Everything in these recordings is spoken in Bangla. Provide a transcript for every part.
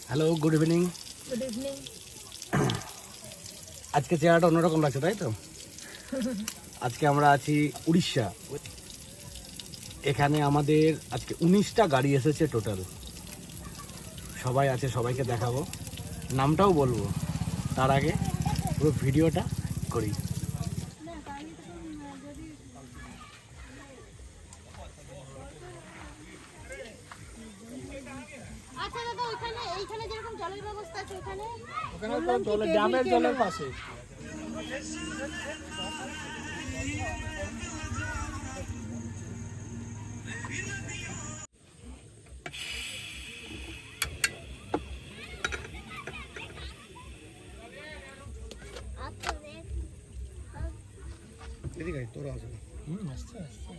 Hello, good evening. Good evening. আজকে চেহারাটা অন্যরকম লাগছে, তাই তো? আজকে আমরা আছি উড়িষ্যা। এখানে আমাদের আজকে 19টা গাড়ি এসেছে টোটাল। সবাই আছে, সবাইকে দেখাবো, নামটাও বলবো। তার আগে পুরো ভিডিওটা করি। আচ্ছা দাদা, এইখানে যেরকম জলের ব্যবস্থা আছে ওখানে তো ড্যামের জলের পাশে। এদিকে তোরা আসবে। আস্তে আস্তে।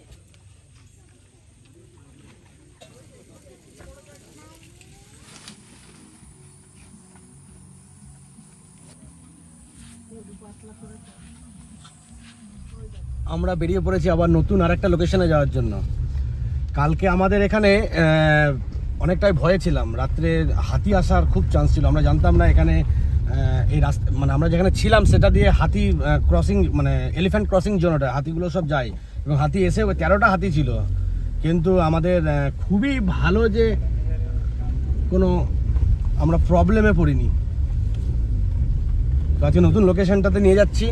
আমরা বেরিয়ে পড়েছি আবার নতুন আরেকটা লোকেশনে যাওয়ার জন্য। কালকে আমাদের এখানে অনেকটাই ভয়ে ছিলাম, রাত্রে হাতি আসার খুব চান্স ছিল। আমরা জানতাম না এখানে এই রাস্তা, মানে আমরা যেখানে ছিলাম সেটা দিয়ে হাতি ক্রসিং, মানে এলিফ্যান্ট ক্রসিং জোন, ওটা হাতিগুলো সব যায় এবং হাতি এসে 13টা হাতি ছিল। কিন্তু আমাদের খুবই ভালো যে কোনো আমরা প্রবলেমে পড়িনি। তো আজকে নতুন লোকেশনটাতে নিয়ে যাচ্ছি।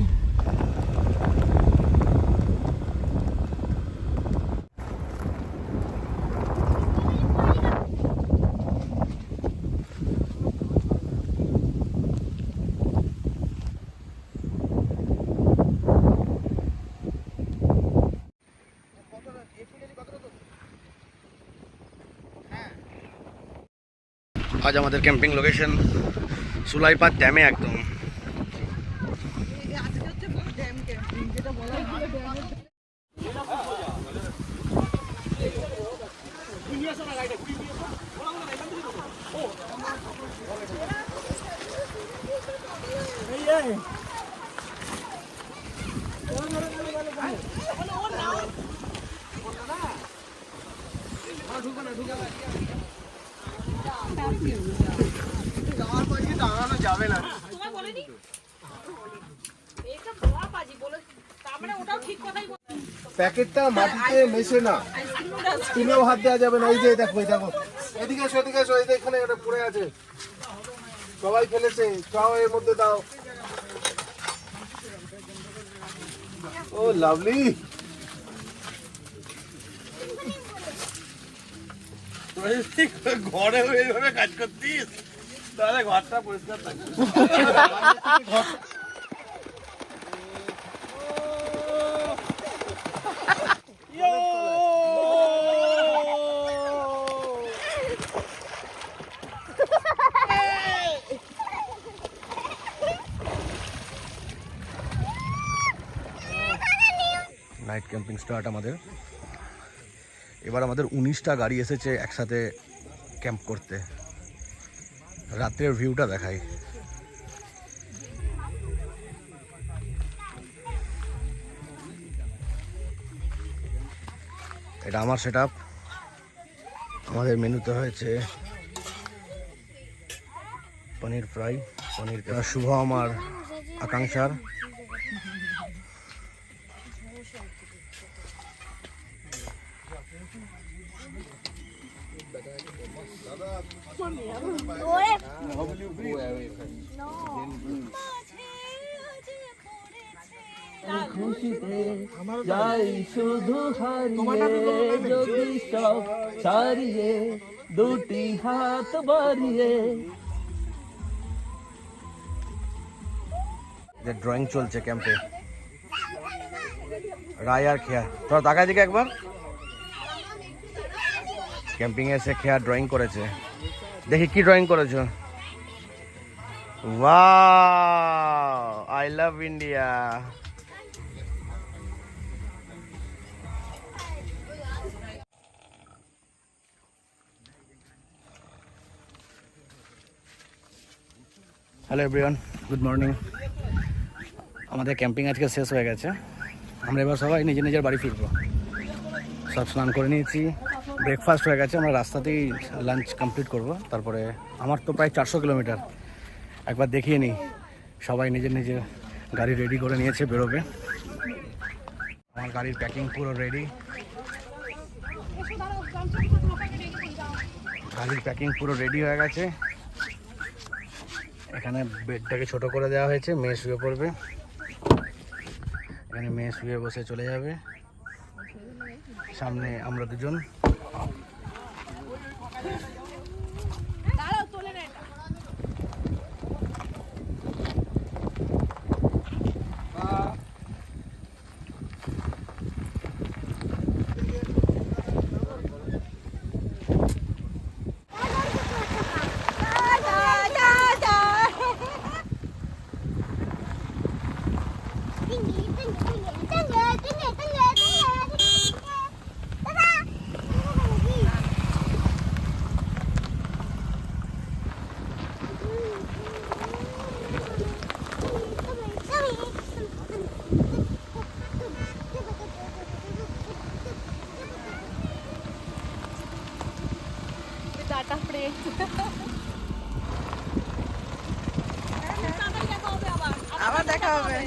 আজ আমাদের ক্যাম্পিং লোকেশন সুলাইপাড় ড্যামে একদম। যাবে না, প্যাকেটটা মাটিতে মেশে না, তুলেও হাত দেওয়া যাবে না। এই যে দেখো, দেখো, এদিকে এসো, এদিকে এসো, এই যে এখানে এটা পড়ে আছে, সবাই ফেলেছে, চাও এর মধ্যে দাও। ও লাভলি। ঘরে এইভাবে কাজ করতিস তাহলে ঘরটা পরিষ্কার থাকবে। নাইট ক্যাম্পিং স্টার্ট আমাদের। এবার আমাদের 19টা গাড়ি এসেছে একসাথে ক্যাম্প করতে। রাত্রের ভিউটা দেখাই। এটা আমার সেটআপ। আমাদের মেনুতে হয়েছে পনির ফ্রাই, পনির শুভ আমার আকাঙ্ক্ষার। খুশিতে যাই শুধু হারিয়ে, যদি সব ছাড়িয়ে দুটি হাত বাড়িয়ে। ড্রয়িং চলছে ক্যাম্পে, রায় আর খেয়া। তোরা তাকায় দিকে একবার। ক্যাম্পিং এ এসে খেয়া ড্রয়িং করেছে। দেখি কি ড্রয়িং করেছো। Wow, I love India. Hello everyone, good morning. আমাদের ক্যাম্পিং আজকে শেষ হয়ে গেছে। আমরা এবার সবাই নিজের নিজের বাড়ি ফিরবো। সব স্নান করে নিয়েছি, ব্রেকফাস্ট হয়ে গেছে, আমরা রাস্তাতেই লাঞ্চ কমপ্লিট করব। তারপরে আমার তো প্রায় 400 কিলোমিটার, একবার দেখিয়ে নিই। সবাই নিজের নিজের গাড়ি রেডি করে নিয়েছে, বেরোবে। আমার গাড়ির প্যাকিং পুরো রেডি, গাড়ির প্যাকিং পুরো রেডি হয়ে গেছে। এখানে বেডটাকে ছোট করে দেওয়া হয়েছে, মেয়ে শুয়ে পড়বে এখানে। মেয়ে শুয়ে বসে চলে যাবে, সামনে আমরা দুজন। আবার দেখা হবে।